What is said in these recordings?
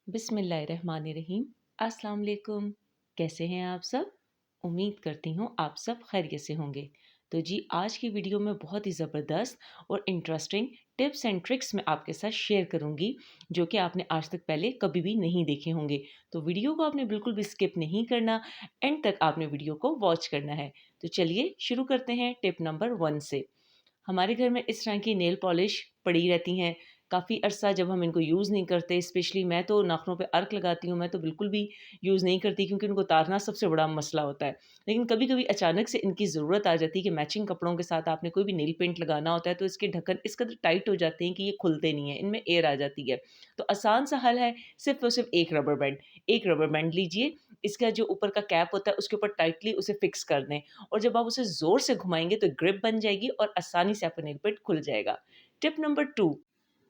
बिस्मिल्लाहिर्रहमानिर्रहीम। अस्सलाम वालेकुम। कैसे हैं आप सब? उम्मीद करती हूँ आप सब खैरियत से होंगे। तो जी आज की वीडियो में बहुत ही ज़बरदस्त और इंटरेस्टिंग टिप्स एंड ट्रिक्स मैं आपके साथ शेयर करूँगी जो कि आपने आज तक पहले कभी भी नहीं देखे होंगे। तो वीडियो को आपने बिल्कुल भी स्किप नहीं करना, एंड तक आपने वीडियो को वॉच करना है। तो चलिए शुरू करते हैं टिप नंबर 1 से। हमारे घर में इस तरह की नेल पॉलिश पड़ी रहती हैं। काफ़ी अरसा जब हम इनको यूज़ नहीं करते, स्पेशली मैं तो नाखूनों पे अर्क लगाती हूँ, मैं तो बिल्कुल भी यूज़ नहीं करती क्योंकि उनको उतारना सबसे बड़ा मसला होता है। लेकिन कभी-कभी अचानक से इनकी ज़रूरत आ जाती है कि मैचिंग कपड़ों के साथ आपने कोई भी नेल पेंट लगाना होता है, तो इसके ढक्कन इस कदर टाइट हो जाते हैं कि ये खुलते नहीं हैं, इनमें एयर आ जाती है। तो आसान सा हल है, सिर्फ़ और सिर्फ़ एक रबर बैंड लीजिए, इसका जो ऊपर का कैप होता है उसके ऊपर टाइटली उसे फ़िक्स कर दें, और जब आप उसे ज़ोर से घुमाएँगे तो ग्रिप बन जाएगी और आसानी से आपका नेल पेंट खुल जाएगा। टिप नंबर 2,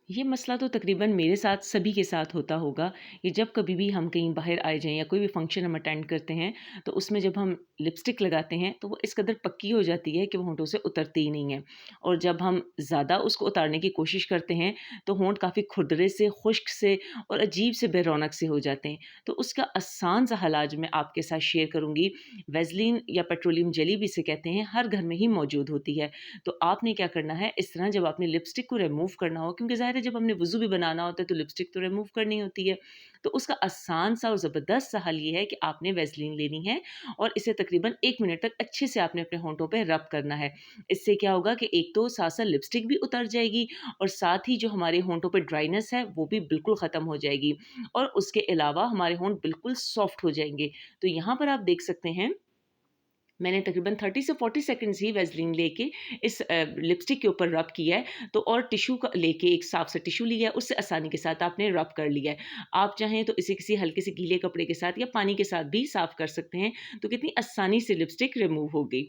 ये मसला तो तकरीबन मेरे साथ सभी के साथ होता होगा कि जब कभी भी हम कहीं बाहर आए जाएँ या कोई भी फंक्शन हम अटेंड करते हैं, तो उसमें जब हम लिपस्टिक लगाते हैं तो वो इस कदर पक्की हो जाती है कि वो होंठों से उतरती ही नहीं है। और जब हम ज़्यादा उसको उतारने की कोशिश करते हैं तो होंठ काफ़ी खुरदरे से, खुश्क से और अजीब से बेरौनक से हो जाते हैं। तो उसका आसान सा हल आज मैं आपके साथ शेयर करूँगी। वैसलीन या पेट्रोलियम जेली भी इसे कहते हैं, हर घर में ही मौजूद होती है। तो आपने क्या करना है, इस तरह जब आपने लिपस्टिक को रिमूव करना हो, क्योंकि ज़ाहिर है जब हमने वज़ू भी बनाना होता है तो लिपस्टिक तो रिमूव करनी होती है। तो उसका आसान सा और ज़बरदस्त सा हल ये है कि आपने वैसलीन लेनी है और इसे तकरीबन 1 मिनट तक अच्छे से आपने अपने होंठों पे रब करना है। इससे क्या होगा कि एक तो साथ-साथ लिपस्टिक भी उतर जाएगी और साथ ही जो हमारे होंठों पे ड्राइनेस है वो भी बिल्कुल ख़त्म हो जाएगी, और उसके अलावा हमारे होंठ बिल्कुल सॉफ्ट हो जाएँगे। तो यहाँ पर आप देख सकते हैं, मैंने तकरीबन 30 से 40 सेकंड्स ही वैसलीन लेके इस लिपस्टिक के ऊपर रब किया है, तो और टिश्यू का लेके एक साफ सा टिश्यू लिया है, उससे आसानी के साथ आपने रब कर लिया है। आप चाहें तो इसे किसी हल्के से गीले कपड़े के साथ या पानी के साथ भी साफ कर सकते हैं, तो कितनी आसानी से लिपस्टिक रिमूव हो गई।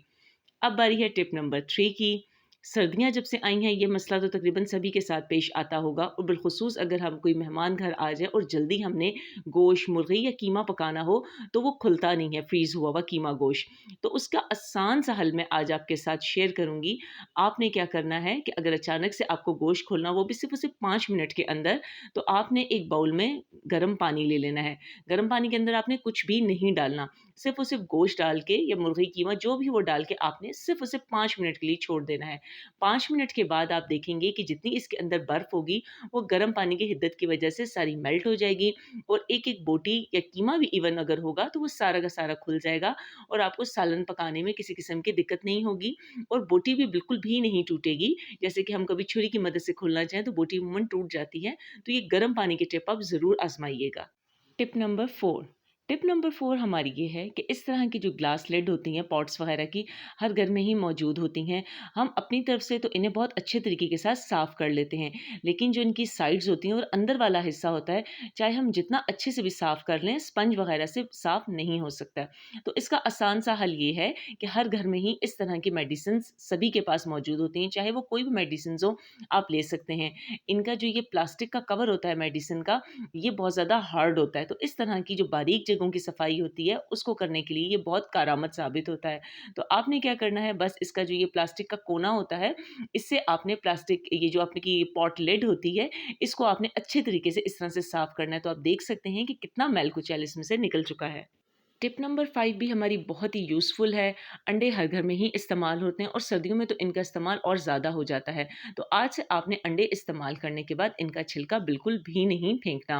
अब बारी है टिप नंबर 3 की। सर्दियाँ जब से आई हैं, ये मसला तो तकरीबन सभी के साथ पेश आता होगा, और बिलख़ुसूस अगर हम कोई मेहमान घर आ जाए और जल्दी हमने गोश्त, मुर्गी या कीमा पकाना हो, तो वो खुलता नहीं है, फ्रीज़ हुआ हुआ कीमा गोश्त। तो उसका आसान सा हल मैं आज आपके साथ शेयर करूँगी। आपने क्या करना है कि अगर अचानक से आपको गोश्त खोलना, वो भी सिर्फ़ और सिर्फ़ 5 मिनट के अंदर, तो आपने एक बाउल में गर्म पानी ले लेना है। गर्म पानी के अंदर आपने कुछ भी नहीं डालना, सिर्फ़ और सिर्फ़ गोश्त डाल के या मुर्गी कीमा जो भी वो डाल के आपने सिर्फ़ और सिर्फ़ 5 मिनट के लिए छोड़ देना है। 5 मिनट के बाद आप देखेंगे कि जितनी इसके अंदर बर्फ़ होगी, वो गर्म पानी की हिद्दत की वजह से सारी मेल्ट हो जाएगी, और एक-एक बोटी या कीमा भी इवन अगर होगा, तो वो सारा का सारा खुल जाएगा और आपको सालन पकाने में किसी किस्म की दिक्कत नहीं होगी, और बोटी भी बिल्कुल भी नहीं टूटेगी। जैसे कि हम कभी छुरी की मदद से खोलना चाहें तो बोटी अमूमन टूट जाती है। तो ये गर्म पानी की टिप आप ज़रूर आज़माइएगा। टिप नंबर 4, टिप नंबर 4 हमारी ये है कि इस तरह की जो ग्लास लिड होती हैं पॉट्स वगैरह की, हर घर में ही मौजूद होती हैं। हम अपनी तरफ से तो इन्हें बहुत अच्छे तरीके के साथ साफ़ कर लेते हैं, लेकिन जो इनकी साइड्स होती हैं और अंदर वाला हिस्सा होता है, चाहे हम जितना अच्छे से भी साफ़ कर लें, स्पंज वगैरह से साफ़ नहीं हो सकता। तो इसका आसान सा हल ये है कि हर घर में ही इस तरह की मेडिसिन्स सभी के पास मौजूद होती हैं, चाहे वो कोई भी मेडिसिन्स हो, आप ले सकते हैं। इनका जो ये प्लास्टिक का कवर होता है मेडिसिन का, ये बहुत ज़्यादा हार्ड होता है, तो इस तरह की जो बारीक जगहों की सफाई होती है, उसको करने के लिए ये बहुत कारआमद साबित होता है। तो आपने क्या करना है, बस इसका जो ये प्लास्टिक का कोना होता है, इससे आपने प्लास्टिक ये जो आपने की पॉट लिड होती है, इसको आपने अच्छे तरीके से इस तरह से साफ करना है। तो आप देख सकते हैं कि कितना मैल कुचैल इसमें से निकल चुका है। टिप नंबर 5 भी हमारी बहुत ही यूज़फुल है। अंडे हर घर में ही इस्तेमाल होते हैं और सर्दियों में तो इनका इस्तेमाल और ज़्यादा हो जाता है। तो आज से आपने अंडे इस्तेमाल करने के बाद इनका छिलका बिल्कुल भी नहीं फेंकना।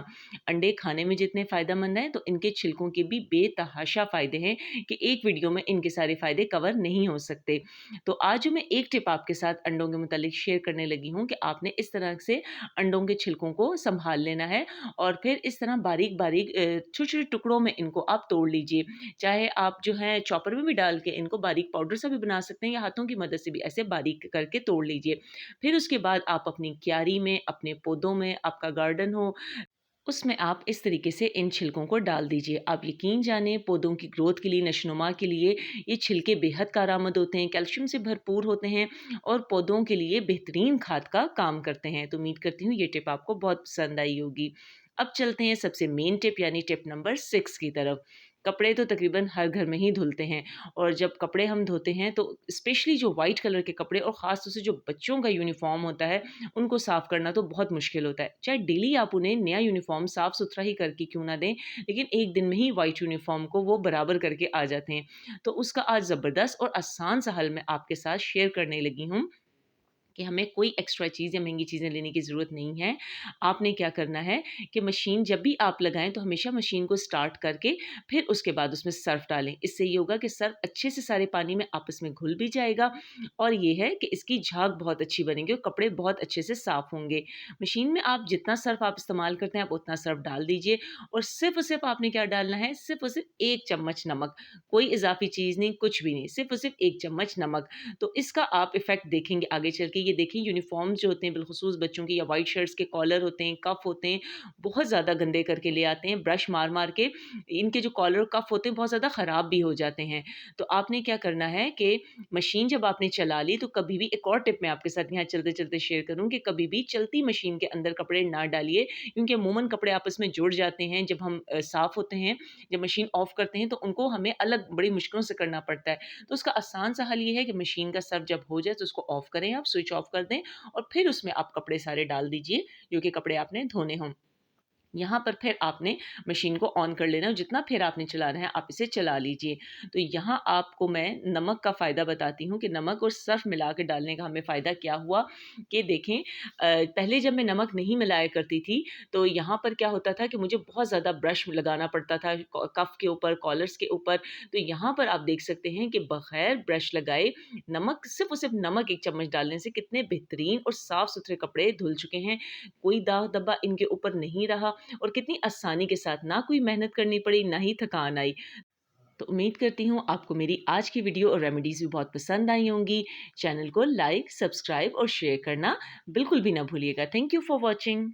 अंडे खाने में जितने फ़ायदेमंद हैं, तो इनके छिलकों के भी बेतहाशा फ़ायदे हैं कि एक वीडियो में इनके सारे फ़ायदे कवर नहीं हो सकते। तो आज जो मैं एक टिप आपके साथ अंडों के मुतालिक शेयर करने लगी हूँ कि आपने इस तरह से अंडों के छिलकों को सँभाल लेना है, और फिर इस तरह बारीक-बारीक छोटे-छोटे टुकड़ों में इनको आप तोड़ लीजिए। चाहे आप जो है चॉपर में भी डाल के इनको बारीक पाउडर सा भी बना सकते हैं, या हाथों की मदद से भी ऐसे बारीक करके तोड़ लीजिए। फिर उसके बाद आप अपनी क्यारी में, अपने पौधों में, आपका गार्डन हो, उसमें आप इस तरीके से इन छिलकों को डाल दीजिए। आप यकीन जानिए, पौधों की ग्रोथ के लिए, नशोनुमा के लिए ये छिलके बेहद कारआमद होते हैं, कैल्शियम से भरपूर होते हैं और पौधों के लिए बेहतरीन खाद का काम करते हैं। तो उम्मीद करती हूँ ये टिप आपको बहुत पसंद आई होगी। अब चलते हैं सबसे मेन टिप यानी टिप नंबर 6 की तरफ। कपड़े तो तकरीबन हर घर में ही धुलते हैं और जब कपड़े हम धोते हैं तो स्पेशली जो वाइट कलर के कपड़े और ख़ास तौर से जो बच्चों का यूनिफ़ॉर्म होता है, उनको साफ़ करना तो बहुत मुश्किल होता है। चाहे डेली आप उन्हें नया यूनिफ़ॉर्म साफ़-सुथरा ही करके क्यों ना दें, लेकिन एक दिन में ही वाइट यूनिफ़ॉर्म को वो बराबर करके आ जाते हैं। तो उसका आज ज़बरदस्त और आसान सा हल मैं आपके साथ शेयर करने लगी हूँ कि हमें कोई एक्स्ट्रा चीज़ या महँगी चीज़ें लेने की ज़रूरत नहीं है। आपने क्या करना है कि मशीन जब भी आप लगाएँ तो हमेशा मशीन को स्टार्ट करके फिर उसके बाद उसमें सर्फ़ डालें। इससे ये होगा कि सर्फ़ अच्छे से सारे पानी में आपस में घुल भी जाएगा और ये है कि इसकी झाग बहुत अच्छी बनेगी और कपड़े बहुत अच्छे से साफ़ होंगे। मशीन में आप जितना सर्फ़ आप इस्तेमाल करते हैं आप उतना सर्फ़ डाल दीजिए और सिर्फ़ और सिर्फ़ आपने क्या डालना है, सिर्फ़ और सिर्फ़ 1 चम्मच नमक, कोई इज़ाफ़ी चीज़ नहीं, कुछ भी नहीं, सिर्फ़ और सिर्फ़ 1 चम्मच नमक। तो इसका आप इफ़ेक्ट देखेंगे आगे चल के। ये देखिए यूनिफ़ॉर्म्स जो होते हैं बिलख़ुसूस बच्चों के या वाइट शर्ट्स के कॉलर होते हैं, कफ़ होते हैं, बहुत ज़्यादा गंदे करके ले आते हैं ब्रश मार-मार के। इनके जो कॉलर कफ़ होते हैं बहुत ज़्यादा ख़राब भी हो जाते हैं। तो आपने क्या करना है कि मशीन जब आपने चला ली तो कभी भी एक और टिप मैं आपके साथ यहाँ चलते-चलते शेयर करूँ कि कभी भी चलती मशीन के अंदर कपड़े ना डालिए क्योंकि अमूमन कपड़े आपस में जुड़ जाते हैं जब हम साफ़ होते हैं, जब मशीन ऑफ़ करते हैं तो उनको हमें अलग बड़ी मुश्किलों से करना पड़ता है। तो उसका आसान सा हल ये है कि मशीन का सर्फ जब हो जाए तो उसको ऑफ करें आप, स्विच ऑफ कर दें और फिर उसमें आप कपड़े सारे डाल दीजिए, जो कि कपड़े आपने धोने हों। यहाँ पर फिर आपने मशीन को ऑन कर लेना है और जितना फिर आपने चलाना है आप इसे चला लीजिए। तो यहाँ आपको मैं नमक का फ़ायदा बताती हूँ कि नमक और सर्फ़ मिला के डालने का हमें फ़ायदा क्या हुआ कि देखें पहले जब मैं नमक नहीं मिलाया करती थी तो यहाँ पर क्या होता था कि मुझे बहुत ज़्यादा ब्रश लगाना पड़ता था कफ़ के ऊपर, कॉलर्स के ऊपर। तो यहाँ पर आप देख सकते हैं कि बग़ैर ब्रश लगाए नमक सिर्फ़ और सिर्फ़ नमक 1 चम्मच डालने से कितने बेहतरीन और साफ़-सुथरे कपड़े धुल चुके हैं। कोई दाग धब्बा इनके ऊपर नहीं रहा और कितनी आसानी के साथ ना कोई मेहनत करनी पड़ी, ना ही थकान आई। तो उम्मीद करती हूँ आपको मेरी आज की वीडियो और रेमेडीज़ भी बहुत पसंद आई होंगी। चैनल को लाइक, सब्सक्राइब और शेयर करना बिल्कुल भी ना भूलिएगा। Thank you for watching.